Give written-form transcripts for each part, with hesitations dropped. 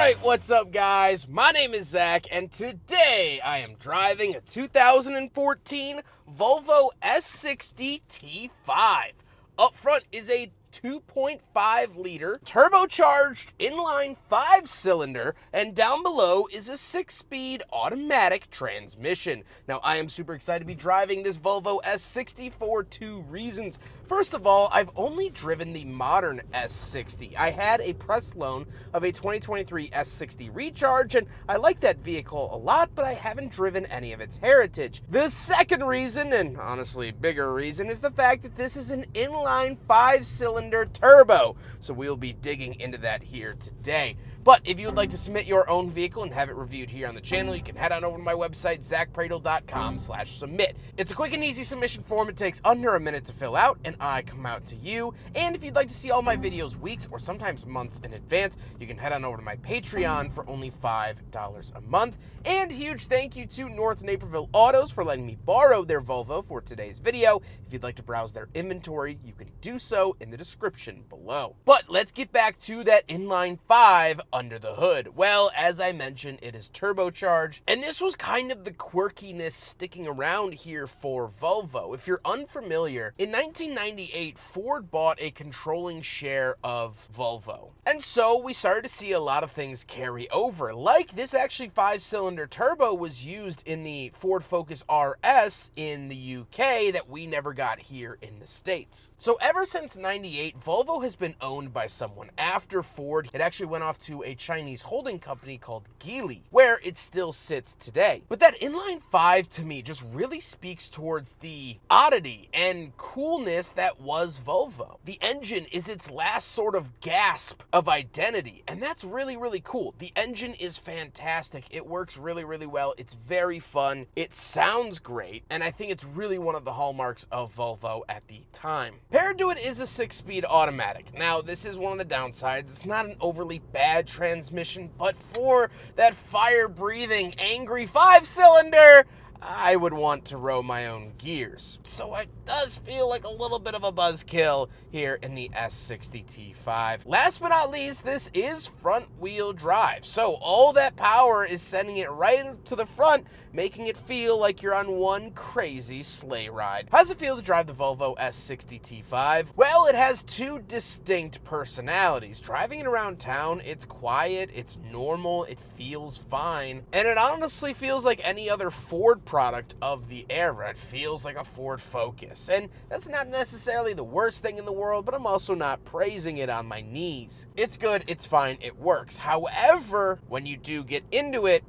Alright, what's up guys? My name is Zach, and today I am driving a 2014 Volvo S60 T5. Up front is a 2.5-liter turbocharged inline 5-cylinder, and down below is a 6-speed automatic transmission. Now, I am super excited to be driving this Volvo S60 for two reasons. First of all, I've only driven the modern S60. I had a press loan of a 2023 S60 Recharge, and I like that vehicle a lot, but I haven't driven any of its heritage. The second reason, and honestly bigger reason, is the fact that this is an inline 5-cylinder turbo, so we'll be digging into that here today. But if you would like to submit your own vehicle and have it reviewed here on the channel, you can head on over to my website, zackpradel.com/submit. It's a quick and easy submission form. It takes under a minute to fill out, and I come out to you. And if you'd like to see all my videos weeks or sometimes months in advance, you can head on over to my Patreon for only $5 a month. And huge thank you to North Naperville Autos for letting me borrow their Volvo for today's video. If you'd like to browse their inventory, you can do so in the description below. But let's get back to that inline 5 under the hood. Well, as I mentioned, it is turbocharged, and this was kind of the quirkiness sticking around here for Volvo. If you're unfamiliar, in 1998, Ford bought a controlling share of Volvo. And so we started to see a lot of things carry over. Like this actually 5-cylinder turbo was used in the Ford Focus RS in the UK that we never got here in the States. So ever since 98, Volvo has been owned by someone. After Ford, it actually went off to a Chinese holding company called Geely, where it still sits today. But that inline 5 to me just really speaks towards the oddity and coolness that was Volvo. The engine is its last sort of gasp of identity, and that's really, really cool. The engine is fantastic. It works really, really well. It's very fun. It sounds great, and I think it's really one of the hallmarks of Volvo at the time. Paired to it is a 6-speed automatic. Now, this is one of the downsides. It's not an overly bad transmission, but for that fire-breathing, angry 5-cylinder, I would want to row my own gears. So it does feel like a little bit of a buzzkill here in the S60 T5. Last but not least, this is front-wheel drive. So all that power is sending it right to the front, making it feel like you're on one crazy sleigh ride. How does it feel to drive the Volvo S60 T5? Well, it has two distinct personalities. Driving it around town, it's quiet, it's normal, it feels fine, and it honestly feels like any other Ford product of the era. It feels like a Ford Focus, and that's not necessarily the worst thing in the world, but I'm also not praising it on my knees. It's good, it's fine, it works. However, when you do get into it,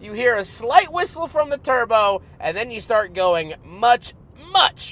you hear a slight whistle from the turbo, and then you start going much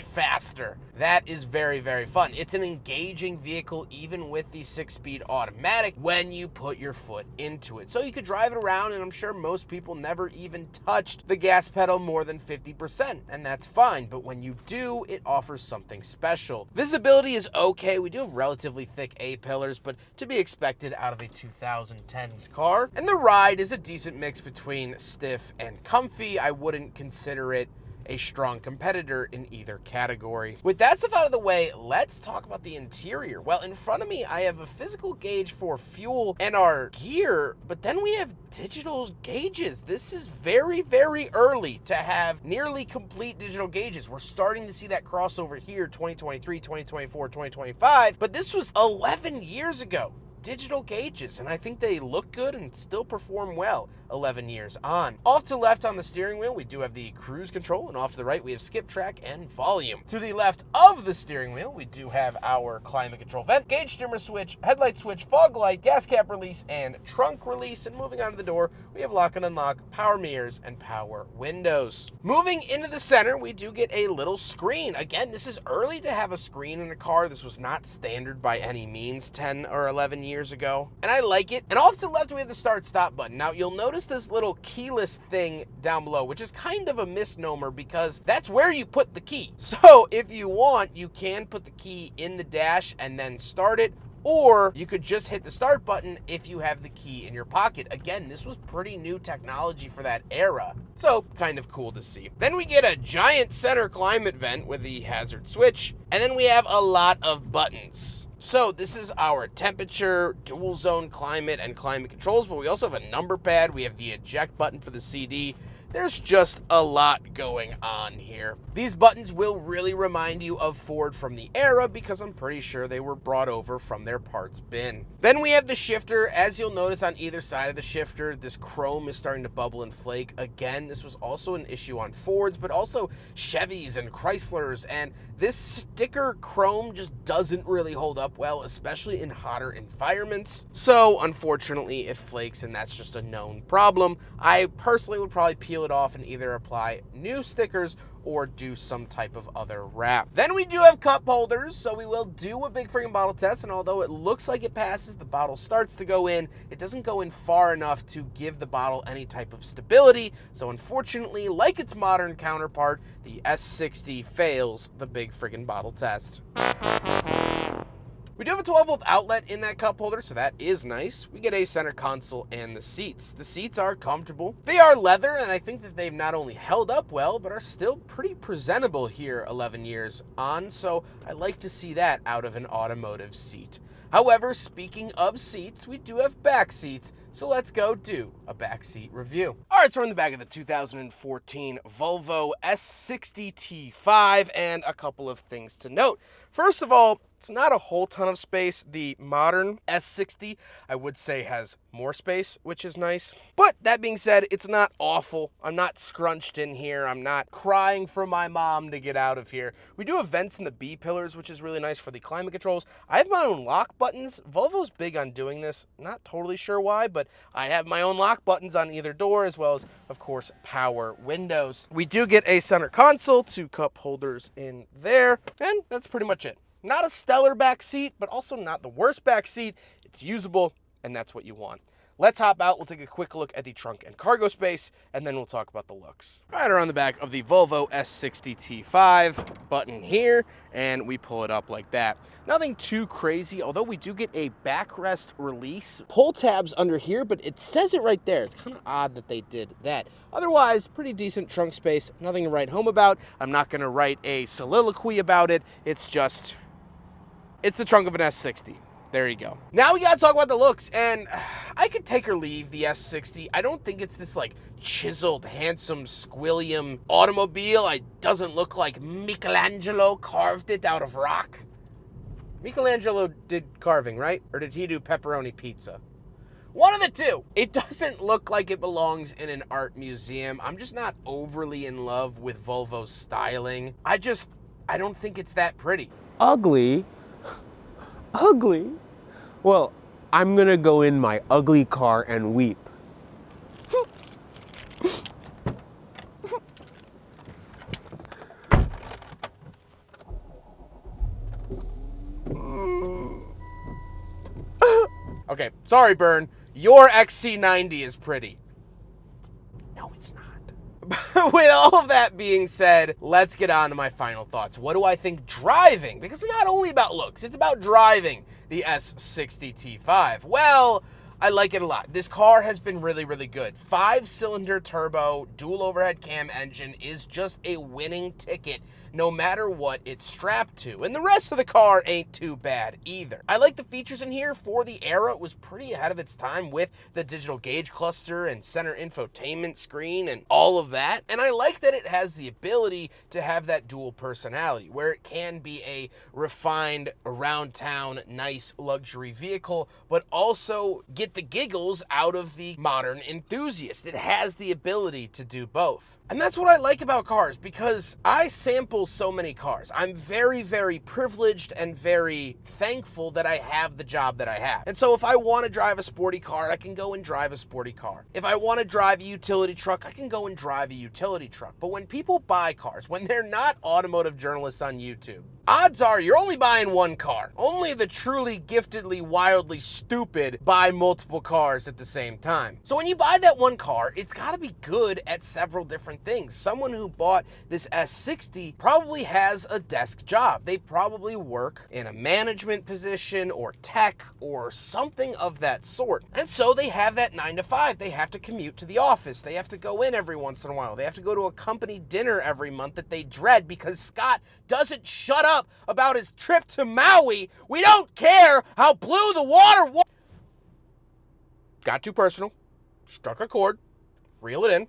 faster. That is very, very fun. It's an engaging vehicle, even with the 6-speed automatic, when you put your foot into it. So you could drive it around, and I'm sure most people never even touched the gas pedal more than 50%, and that's fine. But when you do, it offers something special. Visibility is okay. We do have relatively thick A-pillars, but to be expected out of a 2010s car. And the ride is a decent mix between stiff and comfy. I wouldn't consider it a strong competitor in either category. With that stuff out of the way, let's talk about the interior. Well, in front of me, I have a physical gauge for fuel and our gear, but then we have digital gauges. This is very, very early to have nearly complete digital gauges. We're starting to see that crossover here, 2023, 2024, 2025, but this was 11 years ago. Digital gauges, and I think they look good and still perform well 11 years on. Off to the left on the steering wheel, we do have the cruise control, and off to the right, we have skip track and volume. To the left of the steering wheel, we do have our climate control vent, gauge dimmer switch, headlight switch, fog light, gas cap release, and trunk release. And moving on to the door, we have lock and unlock, power mirrors, and power windows. Moving into the center, we do get a little screen. Again, this is early to have a screen in a car. This was not standard by any means 10 or 11 years ago, and I like it. And off to the left, we have the start-stop button. Now, you'll notice this little keyless thing down below, which is kind of a misnomer because that's where you put the key. So if you want, you can put the key in the dash and then start it, or you could just hit the start button if you have the key in your pocket. Again, this was pretty new technology for that era, so kind of cool to see. Then we get a giant center climate vent with the hazard switch, and then we have a lot of buttons. So this is our temperature, dual zone climate, and climate controls, but we also have a number pad. We have the eject button for the CD. There's just a lot going on here. These buttons will really remind you of Ford from the era because I'm pretty sure they were brought over from their parts bin. Then we have the shifter. As you'll notice on either side of the shifter, this chrome is starting to bubble and flake. Again, this was also an issue on Fords, but also Chevys and Chryslers, and this sticker chrome just doesn't really hold up well, especially in hotter environments. So unfortunately it flakes, and that's just a known problem. I personally would probably peel it off and either apply new stickers or do some type of other wrap. Then we do have cup holders, so we will do a big freaking bottle test, and although it looks like it passes, the bottle starts to go in. It doesn't go in far enough to give the bottle any type of stability, so unfortunately, like its modern counterpart, the S60 fails the big freaking bottle test. We do have a 12-volt outlet in that cup holder, so that is nice. We get a center console and the seats. The seats are comfortable. They are leather, and I think that they've not only held up well, but are still pretty presentable here 11 years on, so I like to see that out of an automotive seat. However, speaking of seats, we do have back seats, so let's go do a back seat review. All right, so we're in the back of the 2014 Volvo S60 T5, and a couple of things to note. First of all, it's not a whole ton of space. The modern S60, I would say, has more space, which is nice. But that being said, it's not awful. I'm not scrunched in here. I'm not crying for my mom to get out of here. We do have vents in the B pillars, which is really nice for the climate controls. I have my own lock buttons. Volvo's big on doing this. Not totally sure why, but I have my own lock buttons on either door, as well as, of course, power windows. We do get a center console, 2 cup holders in there, and that's pretty much it. Not a stellar back seat, but also not the worst back seat. It's usable, and that's what you want. Let's hop out. We'll take a quick look at the trunk and cargo space, and then we'll talk about the looks. Right around the back of the Volvo S60 T5, button here, and we pull it up like that. Nothing too crazy, although we do get a backrest release. Pull tabs under here, but it says it right there. It's kind of odd that they did that. Otherwise, pretty decent trunk space. Nothing to write home about. I'm not going to write a soliloquy about it. It's the trunk of an S60. There you go. Now we gotta talk about the looks, and I could take or leave the S60. I don't think it's this like chiseled, handsome, squillium automobile. It doesn't look like Michelangelo carved it out of rock. Michelangelo did carving, right? Or did he do pepperoni pizza? One of the two. It doesn't look like it belongs in an art museum. I'm just not overly in love with Volvo's styling. I don't think it's that pretty. Ugly? Ugly? Well, I'm gonna go in my ugly car and weep. Okay, sorry, Bern. Your XC90 is pretty. No, it's not. With all of that being said, let's get on to my final thoughts. What do I think driving? Because it's not only about looks, it's about driving the S60 T5. Well, I like it a lot. This car has been really, really good. 5-cylinder turbo, dual overhead cam engine is just a winning ticket no matter what it's strapped to. And the rest of the car ain't too bad either. I like the features in here. For the era, it was pretty ahead of its time with the digital gauge cluster and center infotainment screen and all of that. And I like that it has the ability to have that dual personality where it can be a refined, around town, nice luxury vehicle, but also get the giggles out of the modern enthusiast. It has the ability to do both. And that's what I like about cars, because I sample so many cars. I'm very, very privileged and very thankful that I have the job that I have. And so if I want to drive a sporty car, I can go and drive a sporty car. If I want to drive a utility truck, I can go and drive a utility truck. But when people buy cars, when they're not automotive journalists on YouTube, odds are you're only buying one car. Only the truly giftedly, wildly stupid buy multiple cars at the same time. So when you buy that one car, it's got to be good at several different things. Someone who bought this S60 probably has a desk job. They probably work in a management position or tech or something of that sort. And so they have that 9 to 5. They have to commute to the office. They have to go in every once in a while. They have to go to a company dinner every month that they dread because Scott doesn't shut up. up about his trip to Maui. We don't care how blue the water was. Got too personal. Struck a chord. Reel it in.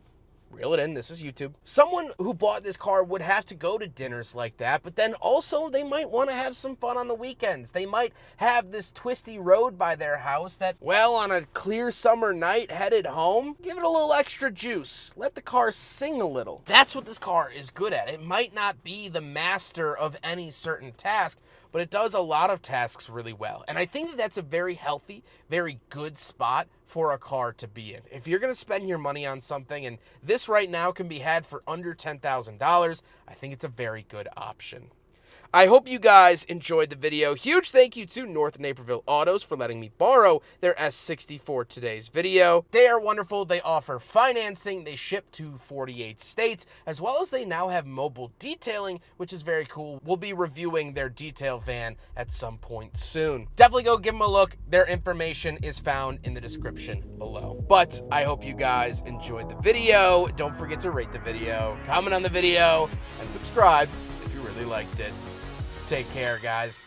Reel it in. This is YouTube. Someone who bought this car would have to go to dinners like that, but then also they might want to have some fun on the weekends. They might have this twisty road by their house that, well, on a clear summer night headed home, give it a little extra juice. Let the car sing a little. That's what this car is good at. It might not be the master of any certain task, but it does a lot of tasks really well. And I think that that's a very healthy, very good spot for a car to be in. If you're gonna spend your money on something, and this right now can be had for under $10,000, I think it's a very good option. I hope you guys enjoyed the video. Huge thank you to North Naperville Autos for letting me borrow their S60 for today's video. They are wonderful. They offer financing. They ship to 48 states, as well as they now have mobile detailing, which is very cool. We'll be reviewing their detail van at some point soon. Definitely go give them a look. Their information is found in the description below. But I hope you guys enjoyed the video. Don't forget to rate the video, comment on the video, and subscribe if you really liked it. Take care, guys.